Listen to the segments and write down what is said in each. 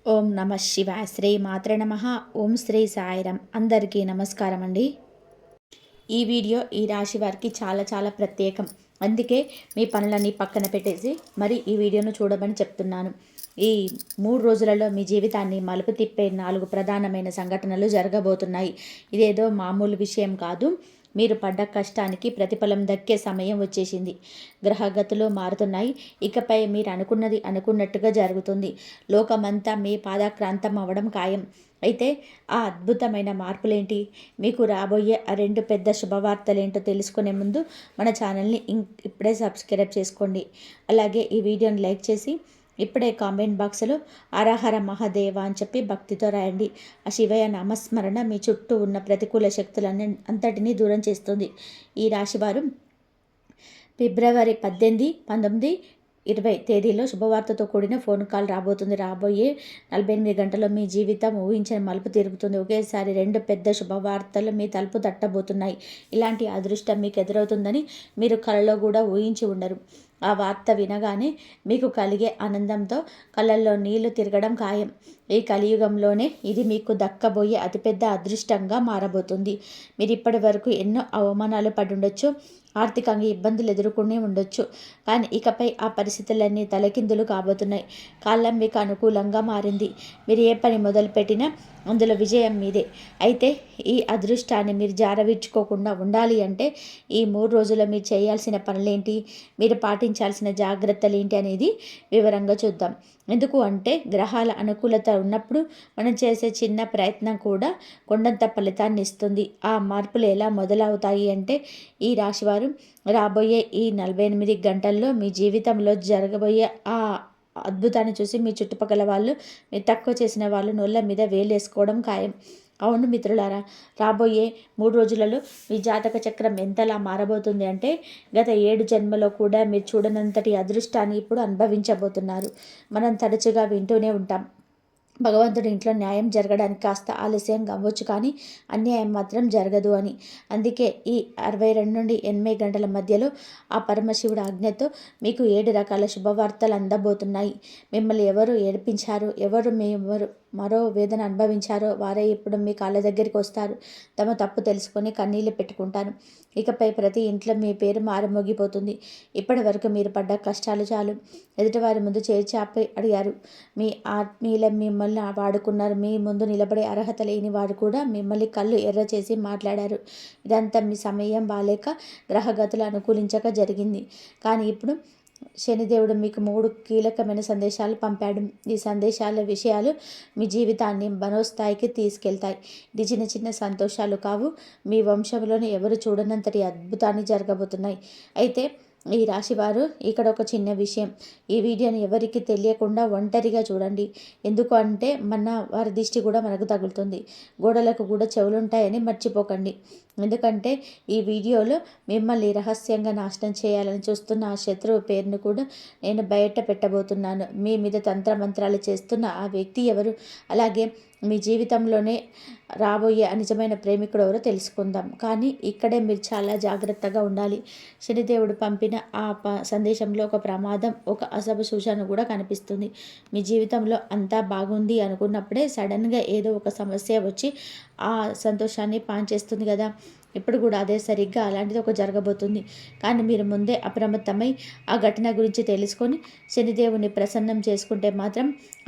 ఓం నమ శివాయ. శ్రీ మాత్రే నమ. ఓం శ్రీ సాయిరం. అందరికీ నమస్కారం అండి. ఈ వీడియో ఈ రాశి వారికి చాలా చాలా ప్రత్యేకం. అందుకే మీ పనులన్నీ పక్కన పెట్టేసి మరి ఈ వీడియోను చూడమని చెప్తున్నాను. ఈ 3 రోజులలో మీ జీవితాన్ని మలుపు తిప్పే 4 ప్రధానమైన సంఘటనలు జరగబోతున్నాయి. ఇదేదో మామూలు విషయం కాదు. మీరు పడ్డ కష్టానికి ప్రతిఫలం దక్కే సమయం వచ్చేసింది. గ్రహగతులు మారుతున్నాయి. ఇకపై మీరు అనుకున్నది అనుకున్నట్టుగా జరుగుతుంది. లోకమంతా మీ పాదాక్రాంతం అవ్వడం ఖాయం. అయితే ఆ అద్భుతమైన మార్పులేంటి, మీకు రాబోయే ఆ 2 పెద్ద శుభవార్తలేంటో తెలుసుకునే ముందు మన ఛానల్ని ఇప్పుడే సబ్స్క్రైబ్ చేసుకోండి. అలాగే ఈ వీడియోని లైక్ చేసి ఇప్పుడే కామెంట్ బాక్స్లో హరహర మహాదేవ అని చెప్పి భక్తితో రాయండి. ఆ శివయ్య నామస్మరణ మీ చుట్టూ ఉన్న ప్రతికూల శక్తులన్నీ అంతటినీ దూరం చేస్తుంది. ఈ రాశివారు ఫిబ్రవరి 18, 19, 20 తేదీలో శుభవార్తతో కూడిన ఫోన్ కాల్ రాబోతుంది. రాబోయే 48 గంటల్లో మీ జీవితం ఊహించిన మలుపు తిరుగుతుంది. ఒకేసారి 2 పెద్ద శుభవార్తలు మీ తలుపు తట్టబోతున్నాయి. ఇలాంటి అదృష్టం మీకు ఎదురవుతుందని మీరు కలలో కూడా ఊహించి ఉండరు. ఆ వార్త వినగానే మీకు కలిగే ఆనందంతో కళ్ళల్లో నీళ్లు తిరగడం ఖాయం. ఈ కలియుగంలోనే ఇది మీకు దక్కబోయే అతిపెద్ద అదృష్టంగా మారబోతుంది. మీరు ఇప్పటి వరకు ఎన్నో అవమానాలు పడుండొచ్చు, ఆర్థికంగా ఇబ్బందులు ఎదుర్కొనే ఉండొచ్చు. కానీ ఇకపై ఆ పరిస్థితులన్నీ తలకిందులు కాబోతున్నాయి. కాలం మీకు అనుకూలంగా మారింది. మీరు ఏ పని మొదలుపెట్టినా అందులో విజయం మీదే. అయితే ఈ అదృష్టాన్ని మీరు జారవిడ్చుకోకుండా ఉండాలి అంటే ఈ 3 రోజుల్లో మీరు చేయాల్సిన పనులేంటి, మీరు పాటించాల్సిన జాగ్రత్తలు ఏంటి అనేది వివరంగా చూద్దాం. ఎందుకు అంటే గ్రహాల అనుకూలత ఉన్నప్పుడు మనం చేసే చిన్న ప్రయత్నం కూడా కొండంత ఫలితాన్ని ఇస్తుంది. ఆ మార్పులు ఎలా మొదలవుతాయి అంటే ఈ రాశివారు రాబోయే ఈ 48 గంటల్లో మీ జీవితంలో జరగబోయే ఆ అద్భుతాన్ని చూసి మీ చుట్టుపక్కల వాళ్ళు, మీరు తక్కువ చేసిన వాళ్ళు నోళ్ళ మీద వేలేసుకోవడం ఖాయం. అవును మిత్రులారా, రాబోయే 3 రోజులలో మీ జాతక చక్రం ఎంతలా మారబోతుంది అంటే గత 7 జన్మలో కూడా మీరు చూడనంతటి అదృష్టాన్ని ఇప్పుడు అనుభవించబోతున్నారు. మనం తరచుగా వింటూనే ఉంటాం, భగవంతుడి ఇంట్లో న్యాయం జరగడానికి కాస్త ఆలస్యం అవ్వచ్చు కానీ అన్యాయం మాత్రం జరగదు అని. అందుకే ఈ 62 నుండి 8 గంటల మధ్యలో ఆ పరమశివుడు ఆజ్ఞతో మీకు 7 రకాల శుభవార్తలు అందబోతున్నాయి. మిమ్మల్ని ఎవరు ఏడిపించారు, ఎవరు మరో వేదన అనుభవించారో వారే ఇప్పుడు మీ కాళ్ళ దగ్గరికి వస్తారు. తమ తప్పు తెలుసుకొని కన్నీళ్ళు పెట్టుకుంటారు. ఇకపై ప్రతి ఇంట్లో మీ పేరు మారుమోగిపోతుంది. ఇప్పటి వరకు మీరు పడ్డ కష్టాలు చాలు. ఎదుటివారి ముందు చేయి చాపి అడిగారు. మీ ఆత్మీయుల మిమ్మల్ని వాడుకున్నారు. మీ ముందు నిలబడే అర్హత లేని వారు కూడా మిమ్మల్ని కళ్ళు ఎర్ర చేసి మాట్లాడారు. ఇదంతా మీ సమయం బాలేక, గ్రహగతులు అనుకూలించక జరిగింది. కానీ ఇప్పుడు శనిదేవుడు మీకు 3 కీలకమైన సందేశాలు పంపాడు. ఈ సందేశాల విషయాలు మీ జీవితాన్ని మనోస్థాయికి తీసుకెళ్తాయి. ఇది చిన్న చిన్న సంతోషాలు కావు. మీ వంశంలోనే ఎవరు చూడనంతటి అద్భుతాన్ని జరగబోతున్నాయి. అయితే ఈ రాశివారు ఇక్కడ ఒక చిన్న విషయం, ఈ వీడియోని ఎవరికి తెలియకుండా ఒంటరిగా చూడండి. ఎందుకు అంటే వారి దిష్టి కూడా మనకు తగులుతుంది. గోడలకు కూడా చెవులుంటాయని మర్చిపోకండి. ఎందుకంటే ఈ వీడియోలో మిమ్మల్ని రహస్యంగా నాశనం చేయాలని చూస్తున్న ఆ శత్రువు పేరును కూడా నేను బయట పెట్టబోతున్నాను. మీ మీద తంత్రమంత్రాలు చేస్తున్న ఆ వ్యక్తి ఎవరు, అలాగే మీ జీవితంలోనే రాబోయే నిజమైన ప్రేమికుడు ఎవరో తెలుసుకుందాం. కానీ ఇక్కడే మీరు చాలా జాగ్రత్తగా ఉండాలి. శనిదేవుడు పంపిన ఆ సందేశంలో ఒక ప్రమాదం, ఒక అశుభ సూచన కూడా కనిపిస్తుంది. మీ జీవితంలో అంతా బాగుంది అనుకున్నప్పుడే సడన్గా ఏదో ఒక సమస్య వచ్చి ఆ సంతోషాన్ని పాంచేస్తుంది కదా. ఇప్పుడు కూడా అదే సరిగ్గా అలాంటిది ఒక జరగబోతుంది. కానీ మీరు ముందే అప్రమత్తమై ఆ ఘటన గురించి తెలుసుకొని శనిదేవుని ప్రసన్నం చేసుకుంటే మాత్రం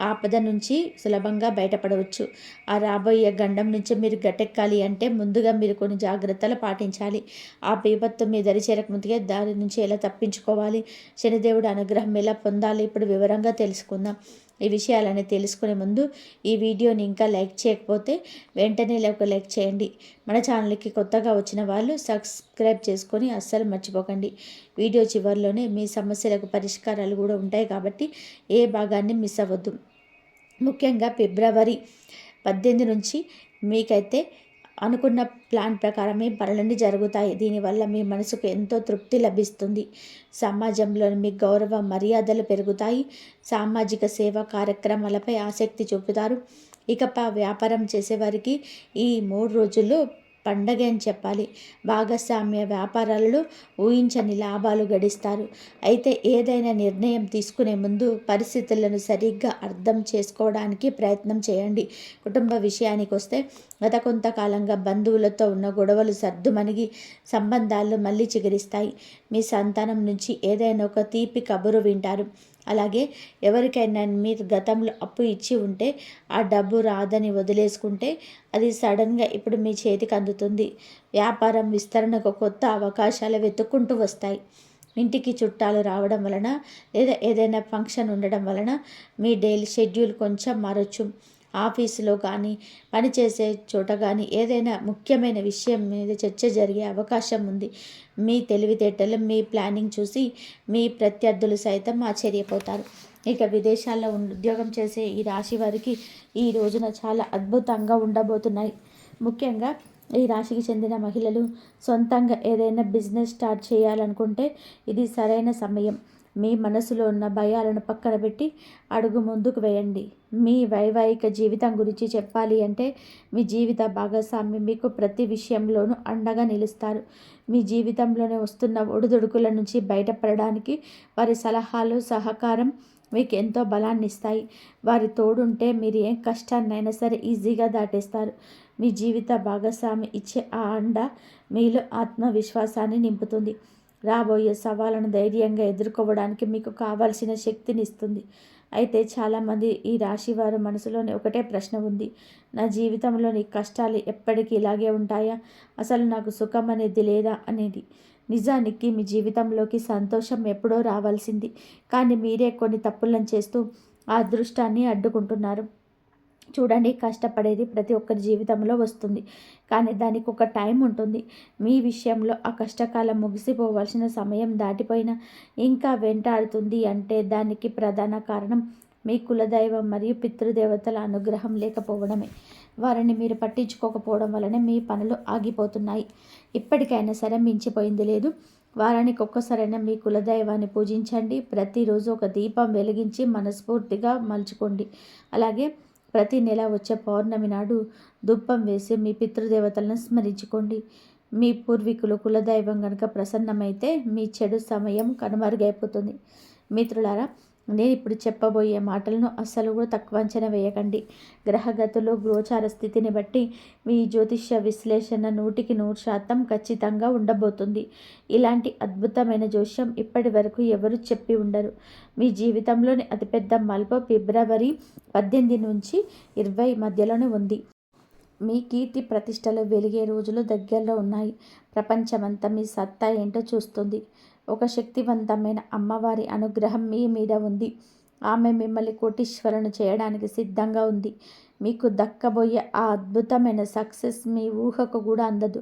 ఆపద నుంచి సులభంగా బయటపడవచ్చు. ఆ రాబోయే గండం నుంచి మీరు గట్టెక్కాలి అంటే ముందుగా మీరు కొన్ని జాగ్రత్తలు పాటించాలి. ఆ విపత్తు మీ దరి చేరకముందుగా దాని నుంచి ఎలా తప్పించుకోవాలి, శనిదేవుడి అనుగ్రహం ఎలా పొందాలి, ఇప్పుడు వివరంగా తెలుసుకుందాం. ఈ విషయాలని తెలుసుకునే ముందు ఈ వీడియోని ఇంకా లైక్ చేయకపోతే వెంటనే ఒక లైక్ చేయండి. మన ఛానల్కి కొత్తగా వచ్చిన వాళ్ళు సబ్స్క్రైబ్ చేసుకొని అస్సలు మర్చిపోకండి. వీడియో చివరిలోనే మీ సమస్యలకు పరిష్కారాలు కూడా ఉంటాయి కాబట్టి ఏ భాగాన్ని మిస్ అవ్వద్దు. ముఖ్యంగా ఫిబ్రవరి 18 నుంచి మీకైతే అనుకున్న ప్లాన్ ప్రకారమే పనులన్నీ జరుగుతాయి. దీనివల్ల మీ మనసుకు ఎంతో తృప్తి లభిస్తుంది. సమాజంలో మీ గౌరవ మర్యాదలు పెరుగుతాయి. సామాజిక సేవా కార్యక్రమాలపై ఆసక్తి చూపుతారు. ఇకపై వ్యాపారం చేసేవారికి ఈ 3 రోజుల్లో పండగ అని చెప్పాలి. భాగస్వామ్య వ్యాపారాలలో ఊహించని లాభాలు గడిస్తారు. అయితే ఏదైనా నిర్ణయం తీసుకునే ముందు పరిస్థితులను సరిగ్గా అర్థం చేసుకోవడానికి ప్రయత్నం చేయండి. కుటుంబ విషయానికి వస్తే గత కొంతకాలంగా బంధువులతో ఉన్న గొడవలు సర్దుమణిగి సంబంధాలు మళ్ళీ చిగురిస్తాయి. మీ సంతానం నుంచి ఏదైనా ఒక తీపి కబురు వింటారు. అలాగే ఎవరికైనా మీరు గతంలో అప్పు ఇచ్చి ఉంటే ఆ డబ్బు రాదని వదిలేసుకుంటే అది సడన్గా ఇప్పుడు మీ చేతికి అందుతుంది. వ్యాపారం విస్తరణకు కొత్త అవకాశాలు వెతుక్కుంటూ వస్తాయి. ఇంటికి చుట్టాలు రావడం వలన లేదా ఏదైనా ఫంక్షన్ ఉండడం వలన మీ డైలీ షెడ్యూల్ కొంచెం మారొచ్చు. ఆఫీసులో కానీ పనిచేసే చోట కానీ ఏదైనా ముఖ్యమైన విషయం మీద చర్చ జరిగే అవకాశం ఉంది. మీ తెలివితేటలు మీ ప్లానింగ్ చూసి మీ ప్రత్యర్థులు సైతం ఆశ్చర్యపోతారు. ఇక విదేశాల్లో ఉద్యోగం చేసే ఈ రాశి వారికి ఈ రోజున చాలా అద్భుతంగా ఉండబోతున్నాయి. ముఖ్యంగా ఈ రాశికి చెందిన మహిళలు సొంతంగా ఏదైనా బిజినెస్ స్టార్ట్ చేయాలనుకుంటే ఇది సరైన సమయం. మీ మనసులో ఉన్న భయాలను పక్కన పెట్టి అడుగు ముందుకు వేయండి. మీ వైవాహిక జీవితం గురించి చెప్పాలి అంటే మీ జీవిత భాగస్వామి మీకు ప్రతి విషయంలోనూ అండగా నిలుస్తారు. మీ జీవితంలోనే వస్తున్న ఒడిదుడుకుల నుంచి బయటపడడానికి వారి సలహాలు సహకారం మీకు ఎంతో బలాన్ని ఇస్తాయి. వారి తోడుంటే మీరు ఏ కష్టాన్నైనా సరే ఈజీగా దాటేస్తారు. మీ జీవిత భాగస్వామి ఇచ్చే ఆ అండ మీలో ఆత్మవిశ్వాసాన్ని నింపుతుంది. రాబోయే సవాళ్ళను ధైర్యంగా ఎదుర్కోవడానికి మీకు కావాల్సిన శక్తిని ఇస్తుంది. అయితే చాలామంది ఈ రాశి వారి మనసులోని ఒకటే ప్రశ్న ఉంది. నా జీవితంలోని కష్టాలు ఎప్పటికీ ఇలాగే ఉంటాయా? అసలు నాకు సుఖం అనేది లేదా అనేది. నిజానికి మీ జీవితంలోకి సంతోషం ఎప్పుడో రావాల్సింది. కానీ మీరే కొన్ని తప్పులను చేస్తూ ఆ అదృష్టాన్ని అడ్డుకుంటున్నారు. చూడండి, కష్టపడేది ప్రతి ఒక్కరి జీవితంలో వస్తుంది. కానీ దానికి ఒక టైం ఉంటుంది. మీ విషయంలో ఆ కష్టకాలం ముగిసిపోవాల్సిన సమయం దాటిపోయినా ఇంకా వెంటాడుతుంది అంటే దానికి ప్రధాన కారణం మీ కులదైవం మరియు పితృదేవతల అనుగ్రహం లేకపోవడమే. వారిని మీరు పట్టించుకోకపోవడం వలనే మీ పనులు ఆగిపోతున్నాయి. ఇప్పటికైనా సరే మించిపోయింది లేదు. వారానికి ఒక్కసారైనా మీ కులదైవాన్ని పూజించండి. ప్రతిరోజు ఒక దీపం వెలిగించి మనస్ఫూర్తిగా మలుచుకోండి. అలాగే ప్రతి నెల వచ్చే పౌర్ణమి నాడు ధూపం వేసి మీ పితృదేవతలను స్మరించుకోండి. మీ పూర్వీకులు కులదైవం కనుక ప్రసన్నమైతే మీ చెడు సమయం కనుమరుగైపోతుంది. మిత్రులారా, నేను ఇప్పుడు చెప్పబోయే మాటలను అస్సలు కూడా తక్కువ అంచనా వేయకండి. గ్రహగతులు గోచార స్థితిని బట్టి మీ జ్యోతిష్య విశ్లేషణ 100% ఖచ్చితంగా ఉండబోతుంది. ఇలాంటి అద్భుతమైన జోష్యం ఇప్పటి వరకు ఎవరు చెప్పి ఉండరు. మీ జీవితంలోని అతిపెద్ద మలుపు ఫిబ్రవరి 18 నుంచి 20 మధ్యలోనే ఉంది. మీ కీర్తి ప్రతిష్టలు వెలిగే రోజులు దగ్గరలో ఉన్నాయి. ప్రపంచమంతా మీ సత్తా ఏంటో చూస్తుంది. ఒక శక్తివంతమైన అమ్మవారి అనుగ్రహం మీ మీద ఉంది. ఆమె మిమ్మల్ని కోటీశ్వరులను చేయడానికి సిద్ధంగా ఉంది. మీకు దక్కబోయే ఆ అద్భుతమైన సక్సెస్ మీ ఊహకు కూడా అందదు.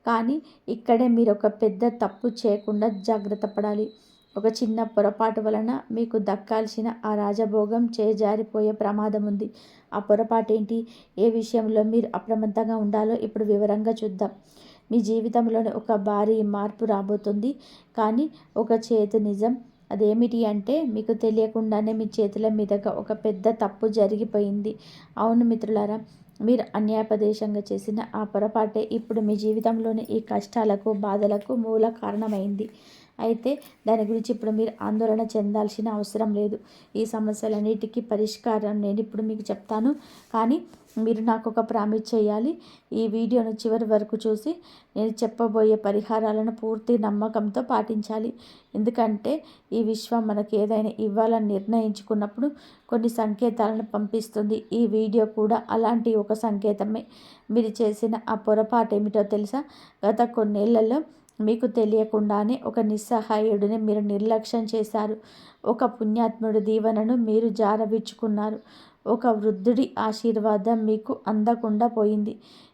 కానీ ఇక్కడే మీరు ఒక పెద్ద తప్పు చేయకుండా జాగ్రత్త పడాలి. ఒక చిన్న పొరపాటు వలన మీకు దక్కాల్సిన ఆ రాజభోగం చేజారిపోయే ప్రమాదం ఉంది. ఆ పొరపాటు ఏంటి? ఏ విషయంలో మీరు అప్రమత్తంగా ఉండాలో ఇప్పుడు వివరంగా చూద్దాం. మీ జీవితంలోనే ఒక భారీ మార్పు రాబోతుంది. కానీ ఒక చేదు నిజం. అదేమిటి అంటే మీకు తెలియకుండానే మీ చేతుల మీదుగా ఒక పెద్ద తప్పు జరిగిపోయింది. అవును మిత్రులారా, మీరు అన్యాపదేశంగా చేసిన ఆ పొరపాటే ఇప్పుడు మీ జీవితంలోని ఈ కష్టాలకు బాధలకు మూల కారణమైంది. అయితే దాని గురించి ఇప్పుడు మీరు ఆందోళన చెందాల్సిన అవసరం లేదు. ఈ సమస్యలన్నిటికీ పరిష్కారం నేను ఇప్పుడు మీకు చెప్తాను. కానీ మీరు నాకు ఒక ప్రామిస్ చేయాలి. ఈ వీడియోను చివరి వరకు చూసి నేను చెప్పబోయే పరిహారాలను పూర్తి నమ్మకంతో పాటించాలి. ఎందుకంటే ఈ విశ్వం మనకు ఏదైనా ఇవ్వాలని నిర్ణయించుకున్నప్పుడు కొన్ని సంకేతాలను పంపిస్తుంది. ఈ వీడియో కూడా అలాంటి ఒక సంకేతమే. మీరు చేసిన ఆ పొరపాటు ఏమిటో తెలుసా? గత కొన్నేళ్లలో మీకు తెలియకుండానే ఒక నిస్సహాయుడిని మీరు నిర్లక్ష్యం చేశారు. ఒక పుణ్యాత్ముడి దీవెనను మీరు జారవిడ్చుకున్నారు. ఒక వృద్ధుడి ఆశీర్వాదం మీకు అందకుండా పోయింది.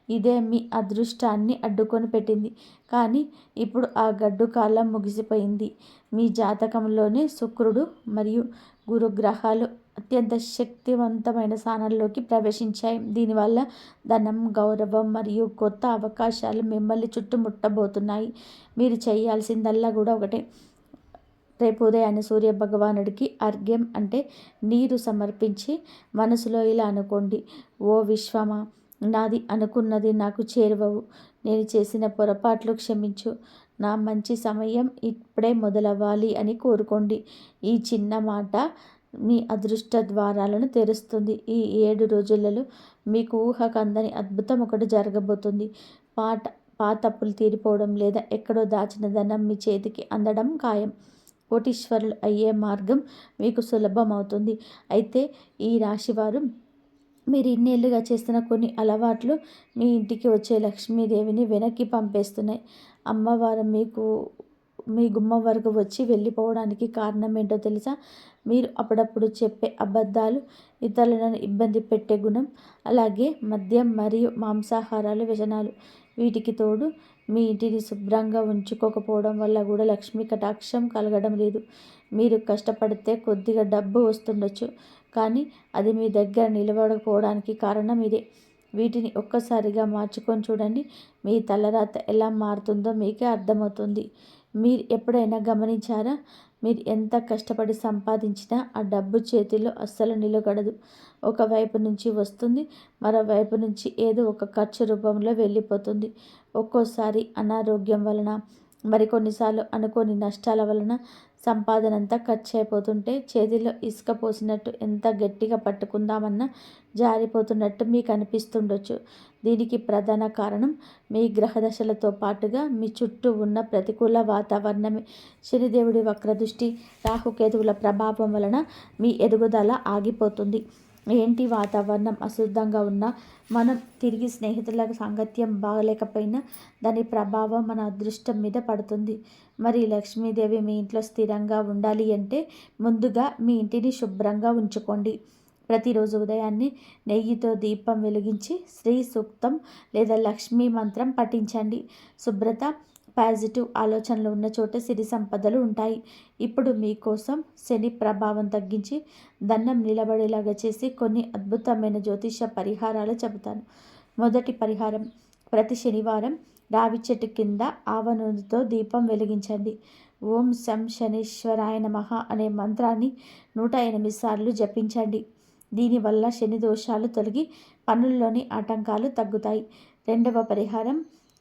ఇదే మీ అదృష్టాన్ని అడ్డుకొని పెట్టింది. కానీ ఇప్పుడు ఆ గడ్డు కాలం ముగిసిపోయింది. మీ జాతకంలోనే శుక్రుడు మరియు గురుగ్రహాలు అత్యంత శక్తివంతమైన స్థానాల్లోకి ప్రవేశించాయి. దీనివల్ల ధనం, గౌరవం మరియు కొత్త అవకాశాలు మిమ్మల్ని చుట్టుముట్టబోతున్నాయి. మీరు చేయాల్సిందల్లా కూడా ఒకటే. రేపు ఉదయాన్నే సూర్య భగవానుడికి అర్ఘ్యం అంటే నీరు సమర్పించి మనసులో ఇలా అనుకోండి: ఓ విశ్వమా, నాది అనుకున్నది నాకు చేరువవు. నేను చేసిన పొరపాట్లు క్షమించు. నా మంచి సమయం ఇప్పుడే మొదలవ్వాలి అని కోరుకోండి. ఈ చిన్న మాట మీ అదృష్ట ద్వారాలను తెరుస్తుంది. ఈ 7 రోజులలో మీకు ఊహకందని అద్భుతం ఒకటి జరగబోతుంది. పాట పాతప్పులు తీరిపోవడం లేదా ఎక్కడో దాచిన ధనం మీ చేతికి అందడం ఖాయం. కోటీశ్వరులు అయ్యే మార్గం మీకు సులభమవుతుంది. అయితే ఈ రాశివారు మీరు ఇన్నేళ్లుగా చేస్తున్న కొన్ని అలవాట్లు మీ ఇంటికి వచ్చే లక్ష్మీదేవిని వెనక్కి పంపేస్తున్నాయి. అమ్మవారు మీ గుమ్మం వరకు వచ్చి వెళ్ళిపోవడానికి కారణం ఏంటో తెలుసా? మీరు అప్పుడప్పుడు చెప్పే అబద్ధాలు, ఇతరులను ఇబ్బంది పెట్టే గుణం, అలాగే మద్యం మరియు మాంసాహారాలు వ్యసనాలు. వీటికి తోడు మీ ఇంటిని శుభ్రంగా ఉంచుకోకపోవడం వల్ల కూడా లక్ష్మీ కటాక్షం కలగడం లేదు. మీరు కష్టపడితే కొద్దిగా డబ్బు వస్తుండొచ్చు, కానీ అది మీ దగ్గర నిలబడకపోవడానికి కారణం ఇదే. వీటిని ఒక్కసారిగా మార్చుకొని చూడండి. మీ తలరాత ఎలా మారుతుందో మీకే అర్థమవుతుంది. మీరు ఎప్పుడైనా గమనించారా? మీరు ఎంత కష్టపడి సంపాదించినా ఆ డబ్బు చేతిలో అస్సలు నిలకడదు. ఒకవైపు నుంచి వస్తుంది, మరోవైపు నుంచి ఏదో ఒక ఖర్చు రూపంలో వెళ్ళిపోతుంది. ఒక్కోసారి అనారోగ్యం వలన, మరికొన్నిసార్లు అనుకోని నష్టాల వలన సంపాదన అంతా ఖర్చు అయిపోతుంటే చేతిలో ఇసుక పోసినట్టు ఎంత గట్టిగా పట్టుకుందామన్నా జారిపోతున్నట్టు మీకు అనిపిస్తుండొచ్చు. దీనికి ప్రధాన కారణం మీ గ్రహదశలతో పాటుగా మీ చుట్టూ ఉన్న ప్రతికూల వాతావరణమే. శనిదేవుడి వక్రదృష్టి, రాహుకేతువుల ప్రభావం వలన మీ ఎదుగుదల ఆగిపోతుంది. ఏంటి వాతావరణం అశుద్ధంగా ఉన్నా, మనం తిరిగి స్నేహితుల సాంగత్యం బాగలేకపోయినా దాని ప్రభావం మన అదృష్టం మీద పడుతుంది. మరి లక్ష్మీదేవి మీ ఇంట్లో స్థిరంగా ఉండాలి అంటే ముందుగా మీ ఇంటిని శుభ్రంగా ఉంచుకోండి. ప్రతిరోజు ఉదయాన్నే నెయ్యితో దీపం వెలిగించి శ్రీ సూక్తం లేదా లక్ష్మీ మంత్రం పఠించండి. శుభ్రత, పాజిటివ్ ఆలోచనలు ఉన్న చోట సిరి సంపదలు ఉంటాయి. ఇప్పుడు మీకోసం శని ప్రభావం తగ్గించి దండం నిలబడేలాగా చేసి కొన్ని అద్భుతమైన జ్యోతిష పరిహారాలు చెబుతాను. మొదటి పరిహారం, ప్రతి శనివారం రావి చెట్టు కింద ఆవ నూనెతో దీపం వెలిగించండి. ఓం శం శనీశ్వరాయ నమః అనే మంత్రాన్ని 108 సార్లు జపించండి. దీనివల్ల శని దోషాలు తొలగి పనుల్లోని ఆటంకాలు తగ్గుతాయి. రెండవ పరిహారం,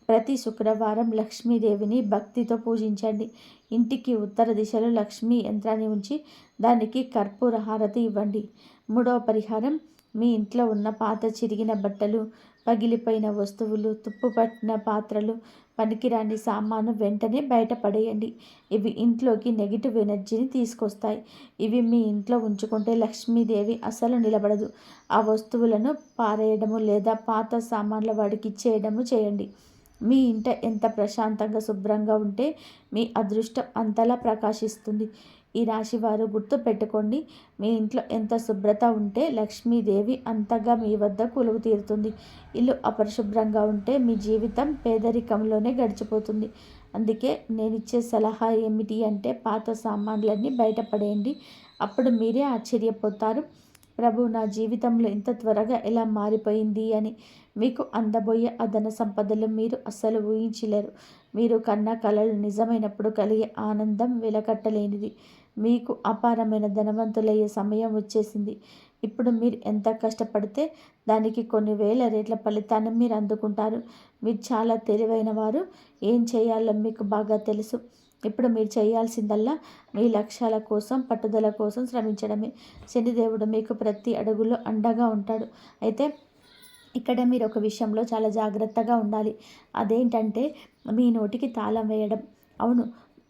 ప్రతి శుక్రవారం లక్ష్మీదేవిని భక్తితో పూజించండి. ఇంటికి ఉత్తర దిశలో లక్ష్మీ యంత్రాన్ని ఉంచి దానికి కర్పూర హారతి ఇవ్వండి. మూడవ పరిహారం, మీ ఇంట్లో ఉన్న పాత చిరిగిన బట్టలు, పగిలిపోయిన వస్తువులు, తుప్పుపట్టిన పాత్రలు, పనికిరాని సామాను వెంటనే బయటపడేయండి. ఇవి ఇంట్లోకి నెగిటివ్ ఎనర్జీని తీసుకొస్తాయి. ఇవి మీ ఇంట్లో ఉంచుకుంటే లక్ష్మీదేవి అసలు నిలబడదు. ఆ వస్తువులను పారేయడము లేదా పాత సామాన్ల వాడికి ఇచ్చేయడము చేయండి. మీ ఇంట ఎంత ప్రశాంతంగా శుభ్రంగా ఉంటే మీ అదృష్టం అంతలా ప్రకాశిస్తుంది. ఈ రాశివారు గుర్తు పెట్టుకోండి, మీ ఇంట్లో ఎంత శుభ్రత ఉంటే లక్ష్మీదేవి అంతగా మీ వద్ద కొలువు తీరుతుంది. ఇల్లు అపరిశుభ్రంగా ఉంటే మీ జీవితం పేదరికంలోనే గడిచిపోతుంది. అందుకే నేను ఇచ్చే సలహా ఏమిటి అంటే పాత సామాన్లన్నీ బయటపడేయండి. అప్పుడు మీరే ఆశ్చర్యపోతారు, ప్రభు నా జీవితంలో ఇంత త్వరగా ఎలా మారిపోయింది అని. మీకు అందబోయే అదన సంపదలు మీరు అస్సలు ఊహించలేరు. మీరు కన్న కలలు నిజమైనప్పుడు కలిగే ఆనందం వెలకట్టలేనిది. మీకు అపారమైన ధనవంతులయ్యే సమయం వచ్చేసింది. ఇప్పుడు మీరు ఎంత కష్టపడితే దానికి కొన్ని వేల రేట్ల ఫలితాన్ని మీరు అందుకుంటారు. మీరు చాలా తెలివైన వారు. ఏం చేయాలో మీకు బాగా తెలుసు. ఇప్పుడు మీరు చేయాల్సిందల్లా మీ లక్ష్యాల కోసం, పట్టుదల కోసం శ్రమించడమే. శనిదేవుడు మీకు ప్రతి అడుగులో అండగా ఉంటాడు. అయితే ఇక్కడ మీరు ఒక విషయంలో చాలా జాగ్రత్తగా ఉండాలి. అదేంటంటే మీ నోటికి తాళం వేయడం. అవును,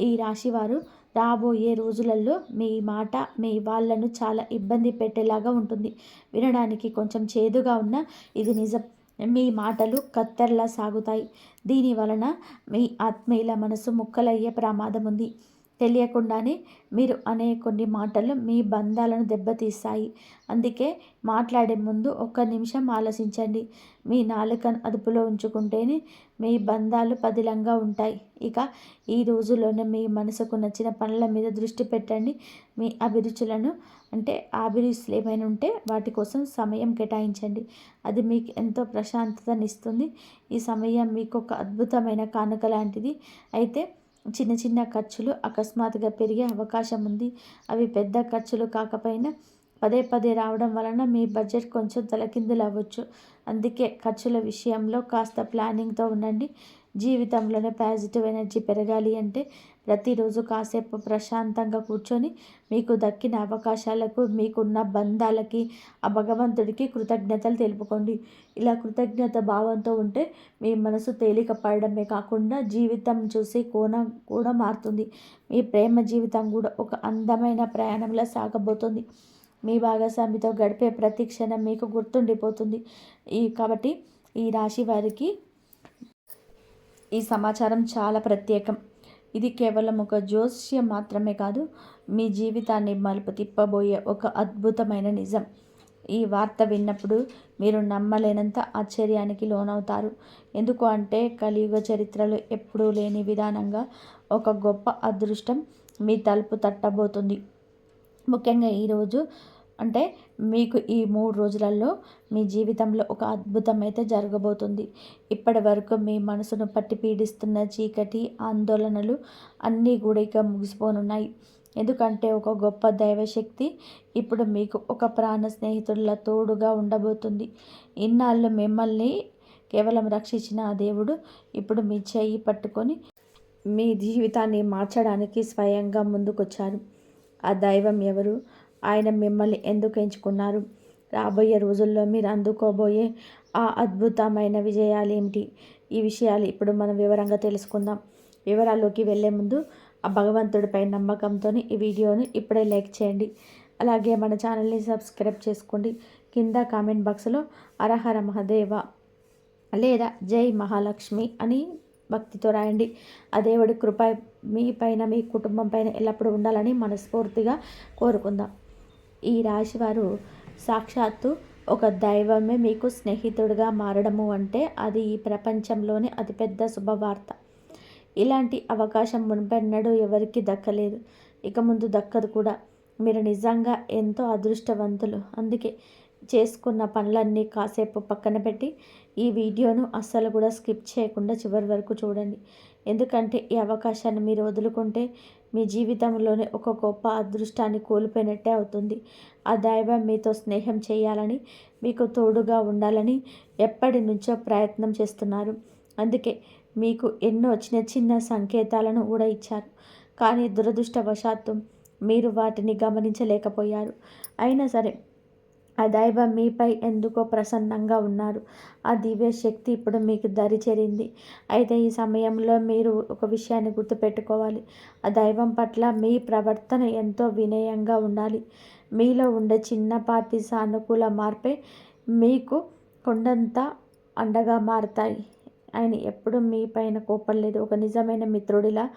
ఈ రాశివారు రాబోయే రోజులలో మీ మాట మీ వాళ్ళను చాలా ఇబ్బంది పెట్టేలాగా ఉంటుంది. వినడానికి కొంచెం చేదుగా ఉన్నా ఇది నిజం. మీ మాటలు కత్తెరలా సాగుతాయి. దీని వలన మీ ఆత్మీయుల మనసు ముక్కలయ్యే ప్రమాదం ఉంది. తెలియకుండానే మీరు అనే కొన్ని మాటలు మీ బంధాలను దెబ్బతీస్తాయి. అందుకే మాట్లాడే ముందు ఒక్క నిమిషం ఆలోచించండి. మీ నాలుకను అదుపులో ఉంచుకుంటేనే మీ బంధాలు పదిలంగా ఉంటాయి. ఇక ఈ రోజుల్లోనే మీ మనసుకు నచ్చిన పనుల మీద దృష్టి పెట్టండి. మీ అభిరుచులను అభిరుచులు ఏమైనా ఉంటే వాటి కోసం సమయం కేటాయించండి. అది మీకు ఎంతో ప్రశాంతతనిస్తుంది. ఈ సమయం మీకు ఒక అద్భుతమైన కానుక లాంటిది. అయితే చిన్న చిన్న ఖర్చులు అకస్మాత్తుగా పెరిగే అవకాశం ఉంది. అవి పెద్ద ఖర్చులు కాకపోయినా పదే పదే రావడం వలన మీ బడ్జెట్ కొంచెం తలకిందులు అవ్వచ్చు. అందుకే ఖర్చుల విషయంలో కాస్త ప్లానింగ్తో ఉండండి. జీవితంలోనే పాజిటివ్ ఎనర్జీ పెరగాలి అంటే ప్రతిరోజు కాసేపు ప్రశాంతంగా కూర్చొని మీకు దక్కిన అవకాశాలకు, మీకున్న బంధాలకి, ఆ భగవంతుడికి కృతజ్ఞతలు తెలుపుకోండి. ఇలా కృతజ్ఞత భావంతో ఉంటే మీ మనసు తేలిక పడడమే కాకుండా జీవితం చూసే కోణం కూడా మారుతుంది. మీ ప్రేమ జీవితం కూడా ఒక అందమైన ప్రయాణంలో సాగబోతుంది. మీ భాగస్వామితో గడిపే ప్రతి క్షణం మీకు గుర్తుండిపోతుంది. కాబట్టి ఈ రాశి వారికి ఈ సమాచారం చాలా ప్రత్యేకం. ఇది కేవలం ఒక జోస్యం మాత్రమే కాదు, మీ జీవితాన్ని మలుపు తిప్పబోయే ఒక అద్భుతమైన నిజం. ఈ వార్త విన్నప్పుడు మీరు నమ్మలేనంత ఆశ్చర్యానికి లోనవుతారు. ఎందుకు అంటే కలియుగ చరిత్రలో ఎప్పుడూ లేని విధానంగా ఒక గొప్ప అదృష్టం మీ తలుపు తట్టబోతుంది. ముఖ్యంగా ఈరోజు అంటే మీకు ఈ 3 రోజులలో మీ జీవితంలో ఒక అద్భుతం అయితే జరగబోతుంది. ఇప్పటి వరకు మీ మనసును పట్టి పీడిస్తున్న చీకటి, ఆందోళనలు అన్నీ కూడా ఇక ముగిసిపోనున్నాయి. ఎందుకంటే ఒక గొప్ప దైవశక్తి ఇప్పుడు మీకు ఒక ప్రాణ స్నేహితుడిలా తోడుగా ఉండబోతుంది. ఇన్నాళ్ళు మిమ్మల్ని కేవలం రక్షించిన ఆ దేవుడు ఇప్పుడు మీ చెయ్యి పట్టుకొని మీ జీవితాన్ని మార్చడానికి స్వయంగా ముందుకొచ్చారు. ఆ దైవం ఎవరు? ఆయన మిమ్మల్ని ఎందుకు ఎంచుకున్నారు? రాబోయే రోజుల్లో మీరు అందుకోబోయే ఆ అద్భుతమైన విజయాలు ఏమిటి? ఈ విషయాలు ఇప్పుడు మనం వివరంగా తెలుసుకుందాం. వివరాల్లోకి వెళ్ళే ముందు ఆ భగవంతుడిపై నమ్మకంతో ఈ వీడియోని ఇప్పుడే లైక్ చేయండి. అలాగే మన ఛానల్ని సబ్స్క్రైబ్ చేసుకోండి. కింద కామెంట్ బాక్స్లో హరహర మహాదేవ లేదా జై మహాలక్ష్మి అని భక్తితో రాయండి. ఆ దేవుడి కృప మీ పైన, మీ కుటుంబం పైన ఎల్లప్పుడూ ఉండాలని మనస్ఫూర్తిగా కోరుకుందాం. ఈ రాశివారు సాక్షాత్తు ఒక దైవమే మీకు స్నేహితుడిగా మారడము అంటే అది ఈ ప్రపంచంలోనే అతిపెద్ద శుభవార్త. ఇలాంటి అవకాశం మునుపెన్నడూ ఎవరికి దక్కలేదు, ఇక ముందు దక్కదు కూడా. మీరు నిజంగా ఎంతో అదృష్టవంతులు. అందుకే చేసుకున్న పనులన్నీ కాసేపు పక్కన పెట్టి ఈ వీడియోను అస్సలు కూడా స్కిప్ చేయకుండా చివరి వరకు చూడండి. ఎందుకంటే ఈ అవకాశాన్ని మీరు వదులుకుంటే మీ జీవితంలోనే ఒక గొప్ప అదృష్టాన్ని కోల్పోయినట్టే అవుతుంది. ఆ దైవం మీతో స్నేహం చేయాలని, మీకు తోడుగా ఉండాలని ఎప్పటి నుంచో ప్రయత్నం చేస్తున్నారు. అందుకే మీకు ఎన్నో చిన్న చిన్న సంకేతాలను కూడా ఇచ్చారు. కానీ దురదృష్టవశాత్తు మీరు వాటిని గమనించలేకపోయారు. అయినా సరే ఆ దైవం మీపై ఎందుకో ప్రసన్నంగా ఉన్నారు. ఆ దివ్య శక్తి ఇప్పుడు మీకు దరి చేరింది. అయితే ఈ సమయంలో మీరు ఒక విషయాన్ని గుర్తుపెట్టుకోవాలి. ఆ దైవం పట్ల మీ ప్రవర్తన ఎంతో వినయంగా ఉండాలి. మీలో ఉండే చిన్నపాటి సానుకూల మార్పే మీకు కొండంత అండగా మారుతాయి. ఆయన ఎప్పుడు మీ పైన కోపడలేదు. ఒక నిజమైన మిత్రుడిలా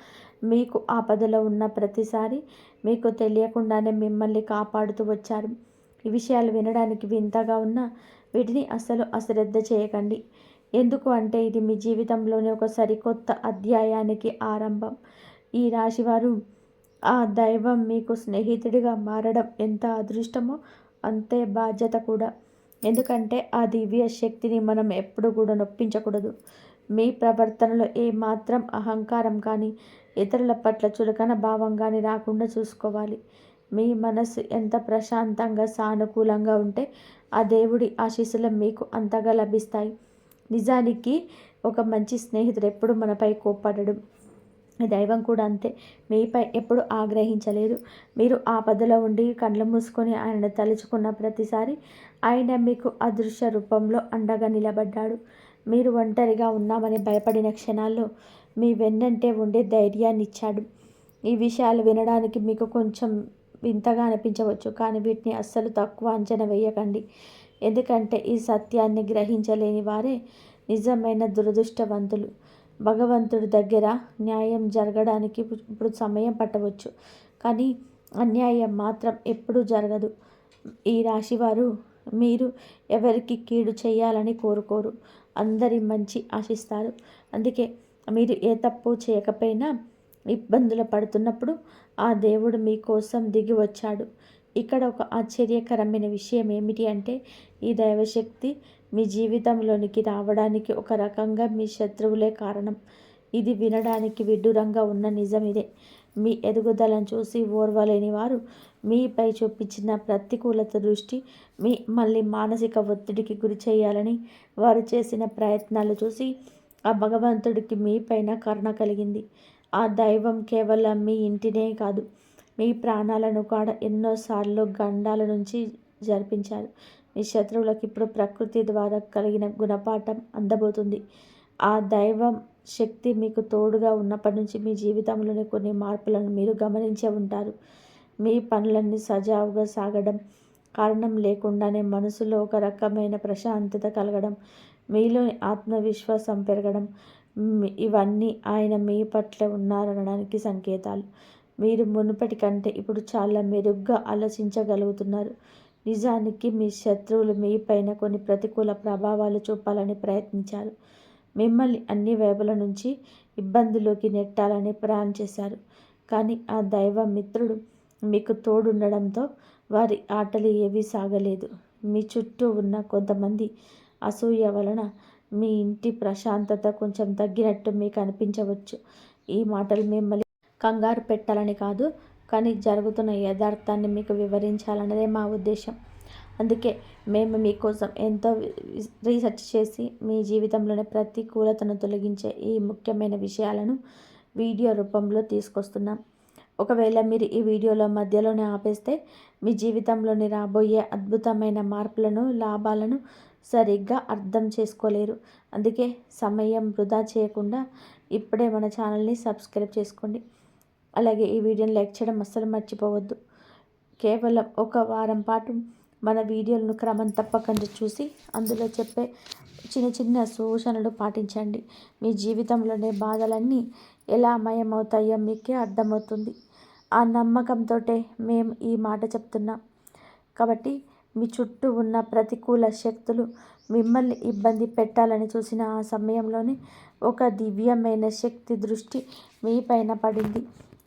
మీకు ఆపదలో ఉన్న ప్రతిసారి మీకు తెలియకుండానే మిమ్మల్ని కాపాడుతూ వచ్చారు. ఈ విషయాలు వినడానికి వింతగా ఉన్నా వీటిని అస్సలు అశ్రద్ధ చేయకండి. ఎందుకు అంటే ఇది మీ జీవితంలోని ఒక సరికొత్త అధ్యాయానికి ఆరంభం. ఈ రాశివారు ఆ దైవం మీకు స్నేహితుడిగా మారడం ఎంత అదృష్టమో అంతే బాధ్యత కూడా. ఎందుకంటే ఆ దివ్య శక్తిని మనం ఎప్పుడు కూడా నొప్పించకూడదు. మీ ప్రవర్తనలో ఏమాత్రం అహంకారం కానీ, ఇతరుల పట్ల చులకన భావం కానీ రాకుండా చూసుకోవాలి. మీ మనసు ఎంత ప్రశాంతంగా, సానుకూలంగా ఉంటే ఆ దేవుడి ఆశీస్సులు మీకు అంతగా లభిస్తాయి. నిజానికి ఒక మంచి స్నేహితుడు ఎప్పుడు మనపై కోప్పడడు. దైవం కూడా అంతే. మీపై ఎప్పుడు ఆగ్రహించలేదు. మీరు ఆపదలో ఉండి కళ్ళు మూసుకొని ఆయనను తలుచుకున్న ప్రతిసారి ఆయన మీకు అదృశ్య రూపంలో అండగా నిలబడ్డాడు. మీరు ఒంటరిగా ఉన్నామని భయపడిన క్షణాల్లో మీ వెన్నంటే ఉండే ధైర్యాన్ని ఇచ్చాడు. ఈ విషయాలు వినడానికి మీకు కొంచెం వింతగా అనిపించవచ్చు, కానీ వీటిని అస్సలు తక్కువ అంచనా వేయకండి. ఎందుకంటే ఈ సత్యాన్ని గ్రహించలేని వారే నిజమైన దురదృష్టవంతులు. భగవంతుడి దగ్గర న్యాయం జరగడానికి ఇప్పుడు సమయం పట్టవచ్చు, కానీ అన్యాయం మాత్రం ఎప్పుడూ జరగదు. ఈ రాశివారు మీరు ఎవరికి కీడు చేయాలని కోరుకోరు, అందరి మంచి ఆశిస్తారు. అందుకే మీరు ఏ తప్పు చేయకపోయినా ఇబ్బందులు పడుతున్నప్పుడు ఆ దేవుడు మీకోసం దిగి వచ్చాడు. ఇక్కడ ఒక ఆశ్చర్యకరమైన విషయం ఏమిటి అంటే ఈ దైవశక్తి మీ జీవితంలోనికి రావడానికి ఒక రకంగా మీ శత్రువులే కారణం. ఇది వినడానికి విడ్డూరంగా ఉన్న నిజం ఇదే. మీ ఎదుగుదలను చూసి ఓర్వలేని వారు మీపై చూపించిన ప్రతికూలత దృష్టి మళ్ళీ మానసిక ఒత్తిడికి గురి చేయాలని వారు చేసిన ప్రయత్నాలు చూసి ఆ భగవంతుడికి మీపైన కరుణ కలిగింది. ఆ దైవం కేవలం మీ ఇంటినే కాదు, మీ ప్రాణాలను కూడా ఎన్నోసార్లు గండాల నుంచి జరిపించారు. మీ శత్రువులకు ఇప్పుడు ప్రకృతి ద్వారా కలిగిన గుణపాఠం అందబోతుంది. ఆ దైవం శక్తి మీకు తోడుగా ఉన్నప్పటి నుంచి మీ జీవితంలోని కొన్ని మార్పులను మీరు గమనించే ఉంటారు. మీ పనులన్నీ సజావుగా సాగడం, కారణం లేకుండానే మనసులో ఒక రకమైన ప్రశాంతత కలగడం, మీలోని ఆత్మవిశ్వాసం పెరగడం, ఇవన్నీ ఆయన మీ పట్ల ఉన్నారనడానికి సంకేతాలు. మీరు మునుపటి కంటే ఇప్పుడు చాలా మెరుగ్గా ఆలోచించగలుగుతున్నారు. నిజానికి మీ శత్రువులు మీపైన కొన్ని ప్రతికూల ప్రభావాలు చూపాలని ప్రయత్నించారు. మిమ్మల్ని అన్ని వైపుల నుంచి ఇబ్బందుల్లోకి నెట్టాలని ప్లాన్ చేశారు. కానీ ఆ దైవ మిత్రుడు మీకు తోడుండడంతో వారి ఆటలు ఏవీ సాగలేదు. మీ చుట్టూ ఉన్న కొంతమంది అసూయ వలన మీ ఇంటి ప్రశాంతత కొంచెం తగ్గినట్టు మీకు అనిపించవచ్చు. ఈ మాటలు మిమ్మల్ని కంగారు పెట్టాలని కాదు, కానీ జరుగుతున్న యథార్థాన్ని మీకు వివరించాలన్నదే మా ఉద్దేశం. అందుకే మేము మీకోసం ఎంతో రీసెర్చ్ చేసి మీ జీవితంలోని ప్రతికూలతను తొలగించే ఈ ముఖ్యమైన విషయాలను వీడియో రూపంలో తీసుకొస్తున్నాం. ఒకవేళ మీరు ఈ వీడియోలో మధ్యలోనే ఆపేస్తే మీ జీవితంలోని రాబోయే అద్భుతమైన మార్పులను, లాభాలను సరిగ్గా అర్థం చేసుకోలేరు. అందుకే సమయం వృధా చేయకుండా ఇప్పుడే మన ఛానల్ని సబ్స్క్రైబ్ చేసుకోండి. అలాగే ఈ వీడియోని లైక్ చేయడం అస్సలు మర్చిపోవద్దు. కేవలం ఒక వారం పాటు మన వీడియోలను క్రమం తప్పకుండా చూసి అందులో చెప్పే చిన్న చిన్న సూచనలు పాటించండి. మీ జీవితంలోనే బాధలన్నీ ఎలా మయమవుతాయో మీకే అర్థమవుతుంది. ఆ నమ్మకంతో మేము ఈ మాట చెప్తున్నాం. కాబట్టి మీ చుట్టూ ఉన్న ప్రతికూల శక్తులు మిమ్మల్ని ఇబ్బంది పెట్టాలని చూసిన ఆ సమయంలోనే ఒక దివ్యమైన శక్తి దృష్టి మీపైన పడింది.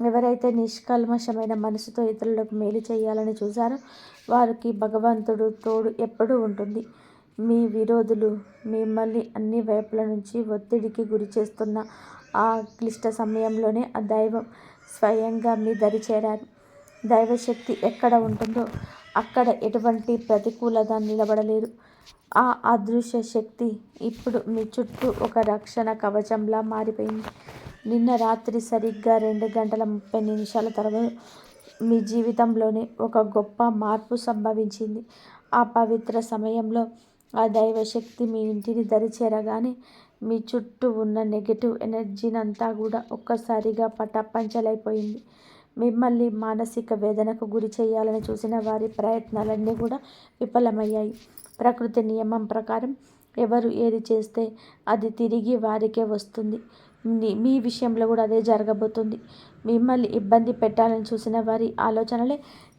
ఎవరైతే నిష్కల్మషమైన మనసుతో ఇతరులకు మేలు చేయాలని చూశారో వారికి భగవంతుడు తోడు ఎప్పుడూ ఉంటుంది. మీ విరోధులు మిమ్మల్ని అన్ని వైపుల నుంచి ఒత్తిడికి గురి చేస్తున్న ఆ క్లిష్ట సమయంలోనే ఆ దైవం స్వయంగా మీ దరి చేరారు. దైవశక్తి ఎక్కడ ఉంటుందో అక్కడ ఎటువంటి ప్రతికూలత నిలబడలేదు. ఆ అదృశ్య శక్తి ఇప్పుడు మీ చుట్టూ ఒక రక్షణ కవచంలా మారిపోయింది. నిన్న రాత్రి సరిగ్గా 2:30 తర్వాత మీ జీవితంలోనే ఒక గొప్ప మార్పు సంభవించింది. ఆ పవిత్ర సమయంలో ఆ దైవశక్తి మీ ఇంటిని దరిచేరగానే మీ చుట్టూ ఉన్న నెగటివ్ ఎనర్జీనంతా కూడా ఒక్కసారిగా పటాపంచలైపోయింది. మిమ్మల్ని మానసిక వేదనకు గురి చేయాలని చూసిన వారి ప్రయత్నాలన్నీ కూడా విఫలమయ్యాయి. ప్రకృతి నియమం ప్రకారం ఎవరు ఏది చేస్తే అది తిరిగి వారికే వస్తుంది. మీ విషయంలో కూడా అదే జరగబోతుంది. మిమ్మల్ని ఇబ్బంది పెట్టాలని చూసిన వారి ఆలోచనలే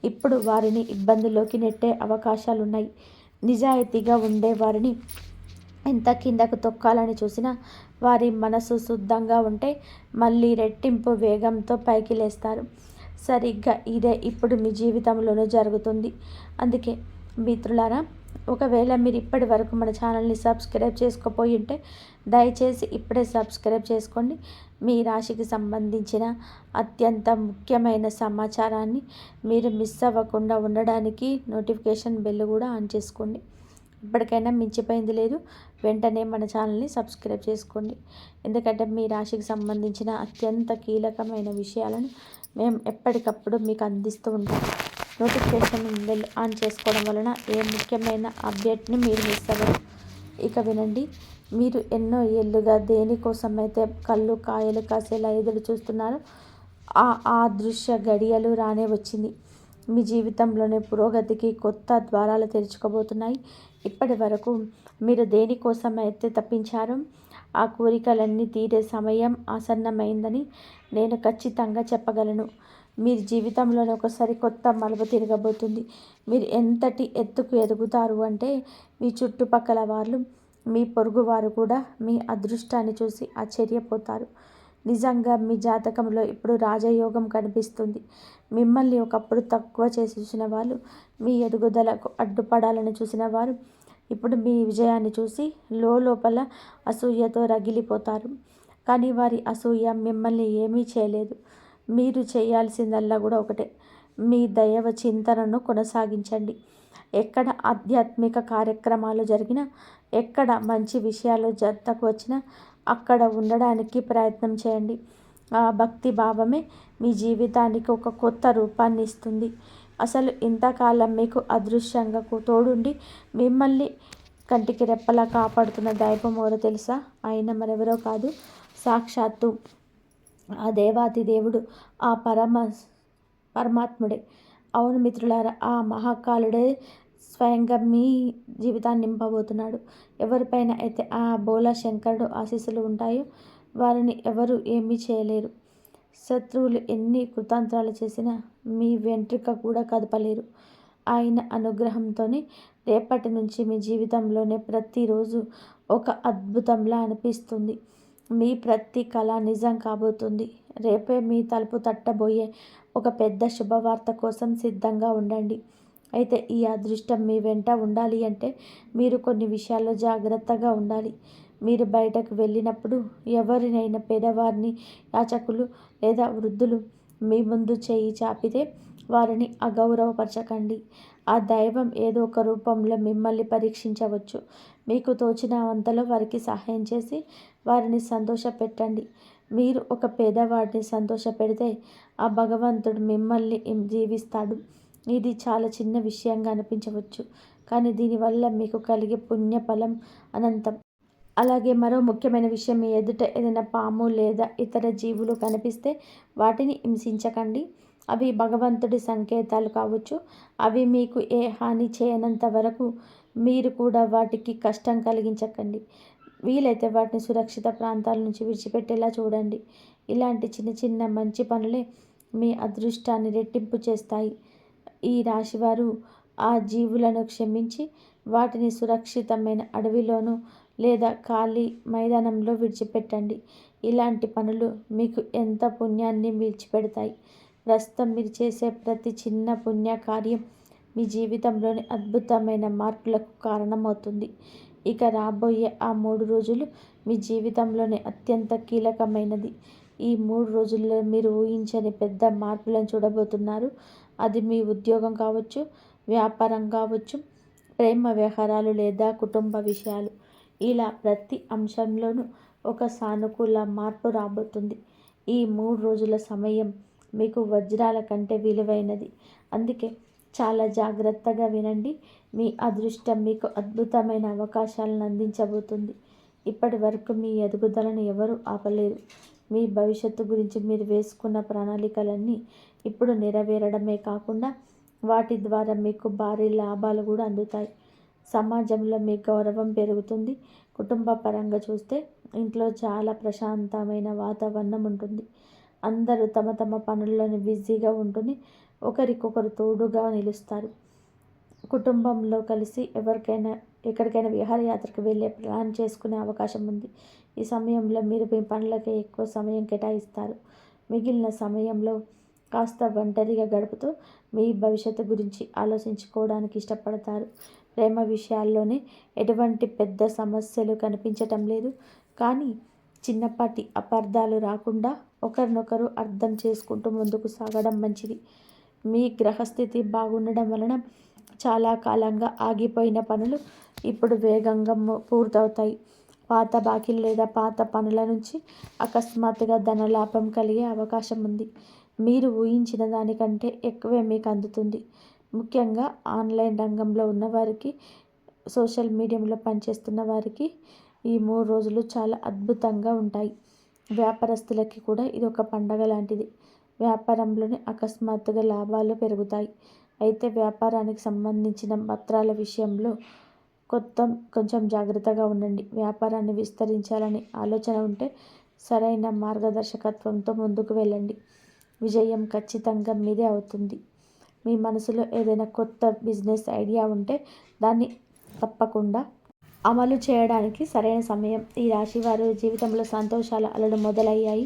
ఇప్పుడు వారిని ఇబ్బందుల్లోకి నెట్టే అవకాశాలున్నాయి. నిజాయితీగా ఉండే వారిని ఎంత కిందకు తొక్కాలని చూసినా వారి మనసు శుద్ధంగా ఉంటే మళ్ళీ రెట్టింపు వేగంతో పైకి లేస్తారు. సరిగ్గా ఇదే ఇప్పుడు మీ జీవితంలోనూ జరుగుతుంది. అందుకే మిత్రులారా, ఒకవేళ మీరు ఇప్పటి వరకు మన ఛానల్ని సబ్స్క్రైబ్ చేసుకోపోయి ఉంటే దయచేసి ఇప్పుడే సబ్స్క్రైబ్ చేసుకోండి. మీ రాశికి సంబంధించిన అత్యంత ముఖ్యమైన సమాచారాన్ని మీరు మిస్ అవ్వకుండా ఉండడానికి నోటిఫికేషన్ బెల్ కూడా ఆన్ చేసుకోండి. ఇప్పటికైనా మించిపోయింది లేదు, వెంటనే మన ఛానల్ని సబ్స్క్రైబ్ చేసుకోండి. ఎందుకంటే మీ రాశికి సంబంధించిన అత్యంత కీలకమైన విషయాలను మేము ఎప్పటికప్పుడు మీకు అందిస్తూ ఉంటాం. నోటిఫికేషన్ బెల్ ఆన్ చేసుకోవడం వలన ఏ ముఖ్యమైన అప్డేట్ని మీరు మిస్ అవ్వరు. ఇక వినండి, మీరు ఎన్నో ఏళ్ళుగా దేనికోసమైతే కళ్ళు కాయలు కాసేలా ఎదురు చూస్తున్నారో ఆ దృశ్య గడియలు రానే వచ్చింది. మీ జీవితంలోని పురోగతికి కొత్త ద్వారాలు తెరుచుకోబోతున్నాయి. ఇప్పటి వరకు మీరు దేనికోసమైతే తప్పించారో ఆ కోరికలన్నీ తీరే సమయం ఆసన్నమైందని నేను ఖచ్చితంగా చెప్పగలను. మీరు జీవితంలోనే ఒకసారి కొత్త మలుపు తిరగబోతుంది. మీరు ఎంతటి ఎత్తుకు ఎదుగుతారు అంటే మీ చుట్టుపక్కల వాళ్ళు, మీ పొరుగువారు కూడా మీ అదృష్టాన్ని చూసి ఆశ్చర్యపోతారు. నిజంగా మీ జాతకంలో ఇప్పుడు రాజయోగం కనిపిస్తుంది. మిమ్మల్ని ఒకప్పుడు తక్కువ చేసి చూసిన వాళ్ళు, మీ ఎదుగుదలకు అడ్డుపడాలని చూసిన వారు ఇప్పుడు మీ విజయాన్ని చూసి లోపల అసూయతో రగిలిపోతారు. కానీ వారి అసూయ మిమ్మల్ని ఏమీ చేయలేదు. మీరు చేయాల్సిందల్లా కూడా ఒకటే, మీ దైవ చింతనను కొనసాగించండి. ఎక్కడ ఆధ్యాత్మిక కార్యక్రమాలు జరిగినా, ఎక్కడ మంచి విషయాలు జతకు వచ్చినా అక్కడ ఉండడానికి ప్రయత్నం చేయండి. ఆ భక్తి భావమే మీ జీవితానికి ఒక కొత్త రూపాన్ని ఇస్తుంది. అసలు ఇంతకాలం మీకు అదృశ్యంగా తోడుండి మిమ్మల్ని కంటికి రెప్పలా కాపాడుతున్న దైవం ఎవరో తెలుసా? ఆయన మరెవరో కాదు, సాక్షాత్తు ఆ దేవాతి దేవుడు, ఆ పరమాత్ముడే. అవును మిత్రులారా, ఆ మహాకాలుడే స్వయంగా మీ జీవితాన్ని నింపబోతున్నాడు. ఎవరిపైన అయితే ఆ బోలా శంకరుడు ఆశీస్సులు ఉంటాయో వారిని ఎవరు ఏమీ చేయలేరు. శత్రువులు ఎన్ని కుతంత్రాలు చేసినా మీ వెంట్రుక కూడా కదపలేరు. ఆయన అనుగ్రహంతోనే రేపటి నుంచి మీ జీవితంలోనే ప్రతిరోజు ఒక అద్భుతంలా అనిపిస్తుంది. మీ ప్రతి కళ నిజం కాబోతుంది. రేపే మీ తలుపు తట్టబోయే ఒక పెద్ద శుభవార్త కోసం సిద్ధంగా ఉండండి. అయితే ఈ అదృష్టం మీ వెంట ఉండాలి అంటే మీరు కొన్ని విషయాల్లో జాగ్రత్తగా ఉండాలి. మీరు బయటకు వెళ్ళినప్పుడు ఎవరినైనా పేదవారిని, యాచకులు లేదా వృద్ధులు మీ ముందు చేయి చాపితే వారిని అగౌరవపరచకండి. ఆ దైవం ఏదో ఒక రూపంలో మిమ్మల్ని పరీక్షించవచ్చు. మీకు తోచిన అంతలో వారికి సహాయం చేసి వారిని సంతోషపెట్టండి. మీరు ఒక పేదవాడిని సంతోషపెడితే ఆ భగవంతుడు మిమ్మల్ని జీవిస్తాడు. ఇది చాలా చిన్న విషయంగా అనిపించవచ్చు, కానీ దీనివల్ల మీకు కలిగే పుణ్యఫలం అనంతం. అలాగే మరో ముఖ్యమైన విషయం, మీ ఎదుట ఏదైనా పాము లేదా ఇతర జీవులు కనిపిస్తే వాటిని హింసించకండి. అవి భగవంతుడి సంకేతాలు కావచ్చు. అవి మీకు ఏ హాని చేయనంత వరకు మీరు కూడా వాటికి కష్టం కలిగించకండి. వీలైతే వాటిని సురక్షిత ప్రాంతాల నుంచి విడిచిపెట్టేలా చూడండి. ఇలాంటి చిన్న చిన్న మంచి పనులే మీ అదృష్టాన్ని రెట్టింపు చేస్తాయి. ఈ రాశివారు ఆ జీవులను క్షమించి వాటిని సురక్షితమైన అడవిలోనూ లేదా ఖాళీ మైదానంలో విడిచిపెట్టండి. ఇలాంటి పనులు మీకు ఎంత పుణ్యాన్ని విడిచిపెడతాయి. ప్రస్తుతం మీరు చేసే ప్రతి చిన్న పుణ్య కార్యం మీ జీవితంలోని అద్భుతమైన మార్పులకు కారణమవుతుంది. ఇక రాబోయే ఆ 3 రోజులు మీ జీవితంలోనే అత్యంత కీలకమైనది. ఈ 3 రోజుల్లో మీరు ఊహించని పెద్ద మార్పులను చూడబోతున్నారు. అది మీ ఉద్యోగం కావచ్చు, వ్యాపారం కావచ్చు, ప్రేమ వ్యవహారాలు లేదా కుటుంబ విషయాలు. ఇలా ప్రతి అంశంలోనూ ఒక సానుకూల మార్పు రాబోతుంది. ఈ 3 రోజుల సమయం మీకు వజ్రాల కంటే విలువైనది. అందుకే చాలా జాగ్రత్తగా వినండి. మీ అదృష్టం మీకు అద్భుతమైన అవకాశాలను అందించబోతుంది. ఇప్పటి వరకు మీ ఎదుగుదలను ఎవరూ ఆపలేరు. మీ భవిష్యత్తు గురించి మీరు వేసుకున్న ప్రణాళికలన్నీ ఇప్పుడు నెరవేరడమే కాకుండా వాటి ద్వారా మీకు భారీ లాభాలు కూడా అందుతాయి. సమాజంలో మీ గౌరవం పెరుగుతుంది. కుటుంబ పరంగా చూస్తే ఇంట్లో చాలా ప్రశాంతమైన వాతావరణం ఉంటుంది. అందరూ తమ తమ పనుల్లోనే బిజీగా ఉంటూనే ఒకరికొకరు తోడుగా నిలుస్తారు. కుటుంబంలో కలిసి ఎక్కడికైనా విహారయాత్రకు వెళ్ళే ప్లాన్ చేసుకునే అవకాశం ఉంది. ఈ సమయంలో మీరు మీ పనులకే ఎక్కువ సమయం కేటాయిస్తారు. మిగిలిన సమయంలో కాస్త ఒంటరిగా గడుపుతూ మీ భవిష్యత్తు గురించి ఆలోచించుకోవడానికి ఇష్టపడతారు. ప్రేమ విషయాల్లోనే ఎటువంటి పెద్ద సమస్యలు కనిపించటం లేదు, కానీ చిన్నపాటి అపార్థాలు రాకుండా ఒకరినొకరు అర్థం చేసుకుంటూ ముందుకు సాగడం మంచిది. మీ గ్రహస్థితి బాగుండడం వలన చాలా కాలంగా ఆగిపోయిన పనులు ఇప్పుడు వేగంగా పూర్తవుతాయి. పాత బాకీలు లేదా పాత పనుల నుంచి అకస్మాత్తుగా ధనలాభం కలిగే అవకాశం ఉంది. మీరు ఊహించిన దానికంటే ఎక్కువే మీకు అందుతుంది. ముఖ్యంగా ఆన్లైన్ రంగంలో ఉన్నవారికి, సోషల్ మీడియాలో పనిచేస్తున్న వారికి ఈ 3 రోజులు చాలా అద్భుతంగా ఉంటాయి. వ్యాపారస్తులకి కూడా ఇది ఒక పండగ లాంటిది. వ్యాపారంలోనే అకస్మాత్తుగా లాభాలు పెరుగుతాయి. అయితే వ్యాపారానికి సంబంధించిన పత్రాల విషయంలో కొంచెం జాగ్రత్తగా ఉండండి. వ్యాపారాన్ని విస్తరించాలని ఆలోచన ఉంటే సరైన మార్గదర్శకత్వంతో ముందుకు వెళ్ళండి. విజయం ఖచ్చితంగా మీదే అవుతుంది. మీ మనసులో ఏదైనా కొత్త బిజినెస్ ఐడియా ఉంటే దాన్ని తప్పకుండా అమలు చేయడానికి సరైన సమయం. ఈ రాశివారు జీవితంలో సంతోషాల అలలు మొదలయ్యాయి.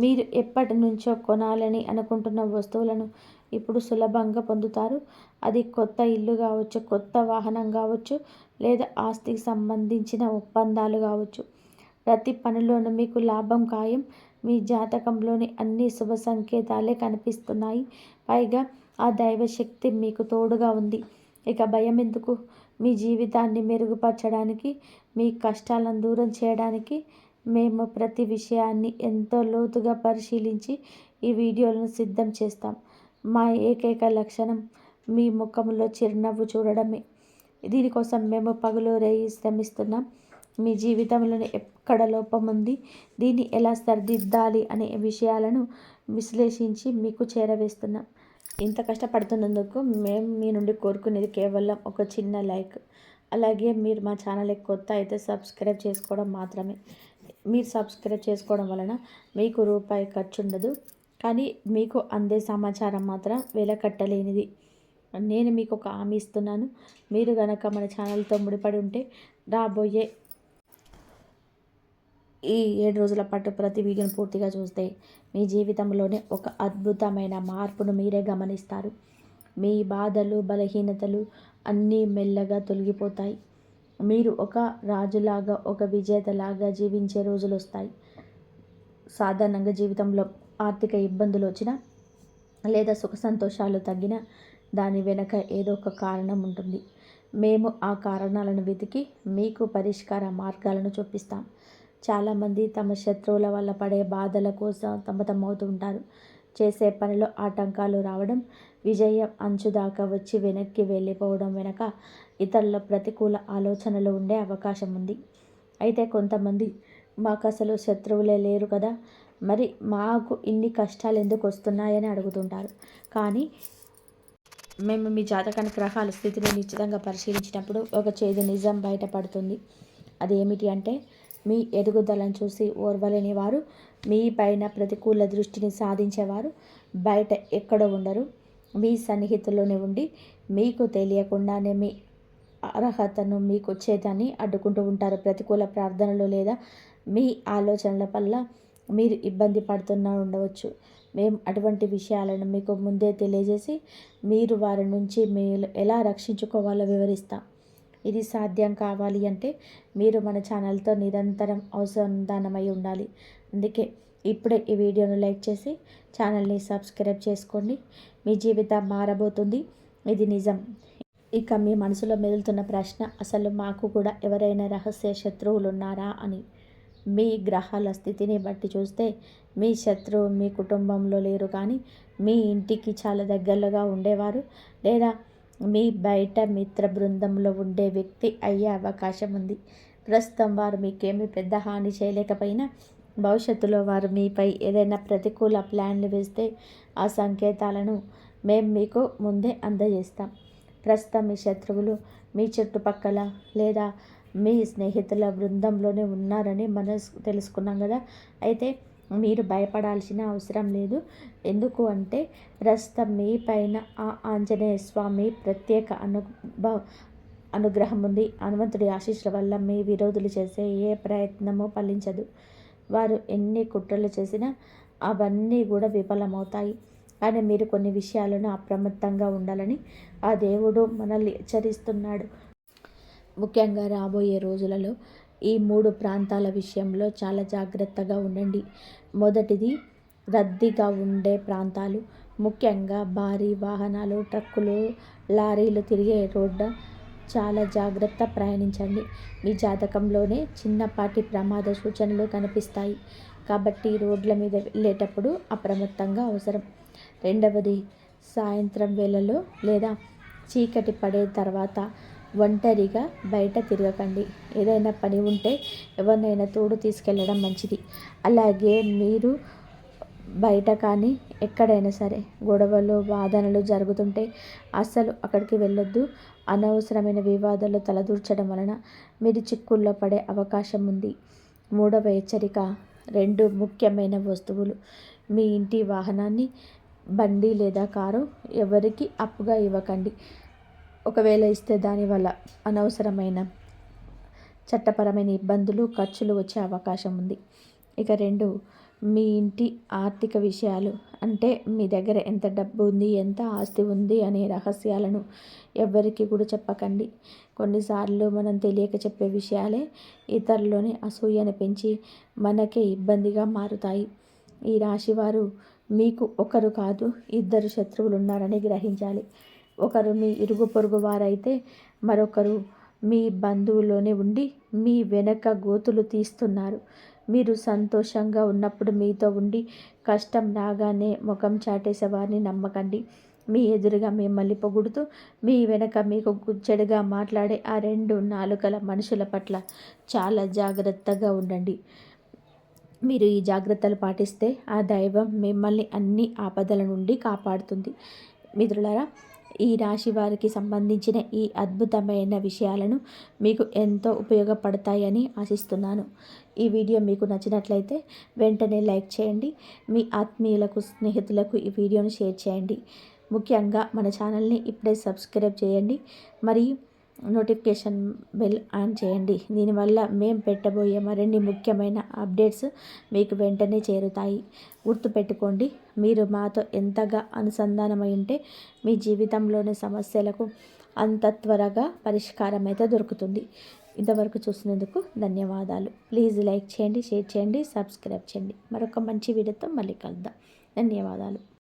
మీరు ఎప్పటి నుంచో కొనాలని అనుకుంటున్న వస్తువులను ఇప్పుడు సులభంగా పొందుతారు. అది కొత్త ఇల్లు కావచ్చు, కొత్త వాహనం కావచ్చు, లేదా ఆస్తికి సంబంధించిన ఒప్పందాలు కావచ్చు. ప్రతి పనిలోనూ మీకు లాభం ఖాయం. మీ జాతకంలోని అన్ని శుభ సంకేతాలే కనిపిస్తున్నాయి. పైగా ఆ దైవశక్తి మీకు తోడుగా ఉంది. ఇక భయం ఎందుకు? మీ జీవితాన్ని మెరుగుపరచడానికి, మీ కష్టాలను దూరం చేయడానికి మేము ప్రతి విషయాన్ని ఎంతో లోతుగా పరిశీలించి ఈ వీడియోలను సిద్ధం చేస్తాం. మా ఏకైక లక్షణం మీ ముఖంలో చిరునవ్వు చూడడమే. దీనికోసం మేము పగలు రేయి శ్రమిస్తున్నాం. మీ జీవితంలోని ఎక్కడ లోపం ఉంది, దీన్ని ఎలా సరిదిద్దాలి అనే విషయాలను విశ్లేషించి మీకు చేరవేస్తున్నాం. ఇంత కష్టపడుతున్నందుకు మేము మీ నుండి కోరుకునేది కేవలం ఒక చిన్న లైక్. అలాగే మీరు మా ఛానల్కి కొత్త అయితే సబ్స్క్రైబ్ చేసుకోవడం మాత్రమే. మీరు సబ్స్క్రైబ్ చేసుకోవడం వలన మీకు రూపాయి ఖర్చు ఉండదు, కానీ మీకు అందే సమాచారం మాత్రం వెలకట్టలేనిది. నేను మీకు ఒక హామీ ఇస్తున్నాను. మీరు కనుక మన ఛానల్తో ముడిపడి ఉంటే రాబోయే ఈ 7 రోజుల పాటు ప్రతి వీడియోని పూర్తిగా చూస్తే మీ జీవితంలోనే ఒక అద్భుతమైన మార్పును మీరే గమనిస్తారు. మీ బాధలు, బలహీనతలు అన్నీ మెల్లగా తొలగిపోతాయి. మీరు ఒక రాజులాగా, ఒక విజేతలాగా జీవించే రోజులు వస్తాయి. సాధారణంగా జీవితంలో ఆర్థిక ఇబ్బందులు వచ్చినా లేదా సుఖ సంతోషాలు తగ్గినా దాని వెనక ఏదో ఒక కారణం ఉంటుంది. మేము ఆ కారణాలను వెతికి మీకు పరిష్కార మార్గాలను చూపిస్తాం. చాలామంది తమ శత్రువుల వల్ల పడే బాధల కోసం సతమతమవుతూ ఉంటారు. చేసే పనిలో ఆటంకాలు రావడం, విజయం అంచుదాకా వచ్చి వెనక్కి వెళ్ళిపోవడం వెనక ఇతరుల ప్రతికూల ఆలోచనలు ఉండే అవకాశం ఉంది. అయితే కొంతమంది మాకు అసలు శత్రువులే లేరు కదా, మరి మాకు ఇన్ని కష్టాలు ఎందుకు వస్తున్నాయని అడుగుతుంటారు. కానీ మేము మీ జాతకానికి గ్రహాల స్థితిని నిశ్చితంగా పరిశీలించినప్పుడు ఒక చేదు నిజం బయటపడుతుంది. అదేమిటి అంటే, మీ ఎదుగుదలను చూసి ఓర్వలేని వారు, మీ పైన ప్రతికూల దృష్టిని సాధించేవారు బయట ఎక్కడో ఉండరు. మీ సన్నిహితుల్లోనే ఉండి మీకు తెలియకుండానే మీ అర్హతను, మీకు వచ్చేదాన్ని అడ్డుకుంటూ ఉంటారు. ప్రతికూల ప్రార్థనలు లేదా మీ ఆలోచనల వల్ల మీరు ఇబ్బంది పడుతున్నా ఉండవచ్చు. మేము అటువంటి విషయాలను మీకు ముందే తెలియజేసి మీరు వారి నుంచి మీరు ఎలా రక్షించుకోవాలో వివరిస్తాం. ఇది సాధ్యం కావాలి అంటే మీరు మన ఛానల్తో నిరంతరం అనుసంధానమై ఉండాలి. అందుకే ఇప్పుడే ఈ వీడియోను లైక్ చేసి ఛానల్ని సబ్స్క్రైబ్ చేసుకోండి. మీ జీవితం మారబోతుంది, ఇది నిజం. ఇక మీ మనసులో మెదులుతున్న ప్రశ్న, అసలు మాకు కూడా ఎవరైనా రహస్య శత్రువులు ఉన్నారా అని. మీ గ్రహాల స్థితిని బట్టి చూస్తే మీ శత్రువు మీ కుటుంబంలో లేరు, కానీ మీ ఇంటికి చాలా దగ్గరగా ఉండేవారు లేదా మీ బయట మిత్ర బృందంలో ఉండే వ్యక్తి అయ్యే అవకాశం ఉంది. ప్రస్తుతం వారు మీకేమీ పెద్ద హాని చేయలేకపోయినా భవిష్యత్తులో వారు మీపై ఏదైనా ప్రతికూల ప్లాన్లు వేస్తే ఆ సంకేతాలను మేము మీకు ముందే అందజేస్తాం. ప్రస్తుతం మీ శత్రువులు మీ చుట్టుపక్కల లేదా మీ స్నేహితుల బృందంలోనే ఉన్నారని మనం తెలుసుకున్నాం కదా. అయితే మీరు భయపడాల్సిన అవసరం లేదు. ఎందుకు అంటే ప్రస్తుతం మీ పైన ఆ ఆంజనేయ స్వామి ప్రత్యేక అనుగ్రహం ఉంది. హనుమంతుడి ఆశీస్సుల వల్ల మీ విరోధులు చేసే ఏ ప్రయత్నమూ ఫలించదు. వారు ఎన్ని కుట్రలు చేసినా అవన్నీ కూడా విఫలమవుతాయి. కానీ మీరు కొన్ని విషయాలను అప్రమత్తంగా ఉండాలని ఆ దేవుడు మనల్ని హెచ్చరిస్తున్నాడు. ముఖ్యంగా రాబోయే రోజులలో ఈ 3 ప్రాంతాల విషయంలో చాలా జాగ్రత్తగా ఉండండి. మొదటిది, రద్దీగా ఉండే ప్రాంతాలు, ముఖ్యంగా భారీ వాహనాలు, ట్రక్కులు, లారీలు తిరిగే రోడ్డు చాలా జాగ్రత్త ప్రయాణించండి. మీ జాతకంలోనే చిన్నపాటి ప్రమాద సూచనలు కనిపిస్తాయి, కాబట్టి రోడ్ల మీద వెళ్ళేటప్పుడు అప్రమత్తంగా అవసరం. రెండవది, సాయంత్రం వేళలో లేదా చీకటి పడే తర్వాత ఒంటరిగా బయట తిరగకండి. ఏదైనా పని ఉంటే ఎవరినైనా తోడు తీసుకెళ్ళడం మంచిది. అలాగే మీరు బయట కానీ ఎక్కడైనా సరే గొడవలు, వాదనలు జరుగుతుంటే అస్సలు అక్కడికి వెళ్ళొద్దు. అనవసరమైన వివాదాలు తలదూర్చడం వలన మీరు చిక్కుల్లో పడే అవకాశం ఉంది. మూడవ హెచ్చరిక, 2 ముఖ్యమైన వస్తువులు. మీ ఇంటి వాహనాన్ని, బండి లేదా కారు ఎవరికి అప్పుగా ఇవ్వకండి. ఒకవేళ ఇస్తే దానివల్ల అనవసరమైన చట్టపరమైన ఇబ్బందులు, ఖర్చులు వచ్చే అవకాశం ఉంది. ఇక 2, మీ ఇంటి ఆర్థిక విషయాలు. అంటే మీ దగ్గర ఎంత డబ్బు ఉంది, ఎంత ఆస్తి ఉంది అనే రహస్యాలను ఎవ్వరికి కూడా చెప్పకండి. కొన్నిసార్లు మనం తెలియక చెప్పే విషయాలే ఇతరులని అసూయను పెంచి మనకే ఇబ్బందిగా మారుతాయి. ఈ రాశివారు మీకు ఒకరు కాదు ఇద్దరు శత్రువులు ఉన్నారని గ్రహించాలి. ఒకరు మీ ఇరుగు పొరుగు వారైతే మరొకరు మీ బంధువులోనే ఉండి మీ వెనక గోతులు తీస్తున్నారు. మీరు సంతోషంగా ఉన్నప్పుడు మీతో ఉండి కష్టం రాగానే ముఖం చాటేసే వారిని నమ్మకండి. మీ ఎదురుగా మిమ్మల్ని పొగుడుతూ మీ వెనక మీకు చెడుగా మాట్లాడే ఆ 2 నాలుకల మనుషుల పట్ల చాలా జాగ్రత్తగా ఉండండి. మీరు ఈ జాగ్రత్తలు పాటిస్తే ఆ దైవం మిమ్మల్ని అన్ని ఆపదల నుండి కాపాడుతుంది. మిత్రులారా, ఈ రాశి వారికి సంబంధించిన ఈ అద్భుతమైన విషయాలను మీకు ఎంతో ఉపయోగపడతాయని ఆశిస్తున్నాను. ఈ వీడియో మీకు నచ్చినట్లయితే వెంటనే లైక్ చేయండి. మీ ఆత్మీయులకు, స్నేహితులకు ఈ వీడియోను షేర్ చేయండి. ముఖ్యంగా మన ఛానల్ని ఇప్పుడే సబ్స్క్రైబ్ చేయండి. మరియు నోటిఫికేషన్ బెల్ ఆన్ చేయండి. దీనివల్ల మేము పెట్టబోయే మరిన్ని ముఖ్యమైన అప్డేట్స్ మీకు వెంటనే చేరుతాయి. గుర్తుపెట్టుకోండి, మీరు మాతో ఎంతగా అనుసంధానమై ఉంటే మీ జీవితంలోని సమస్యలకు అంత త్వరగా పరిష్కారం అయితే దొరుకుతుంది. ఇంతవరకు చూసినందుకు ధన్యవాదాలు. ప్లీజ్ లైక్ చేయండి, షేర్ చేయండి, సబ్స్క్రైబ్ చేయండి. మరొక మంచి వీడియోతో మళ్ళీ కలుద్దాం. ధన్యవాదాలు.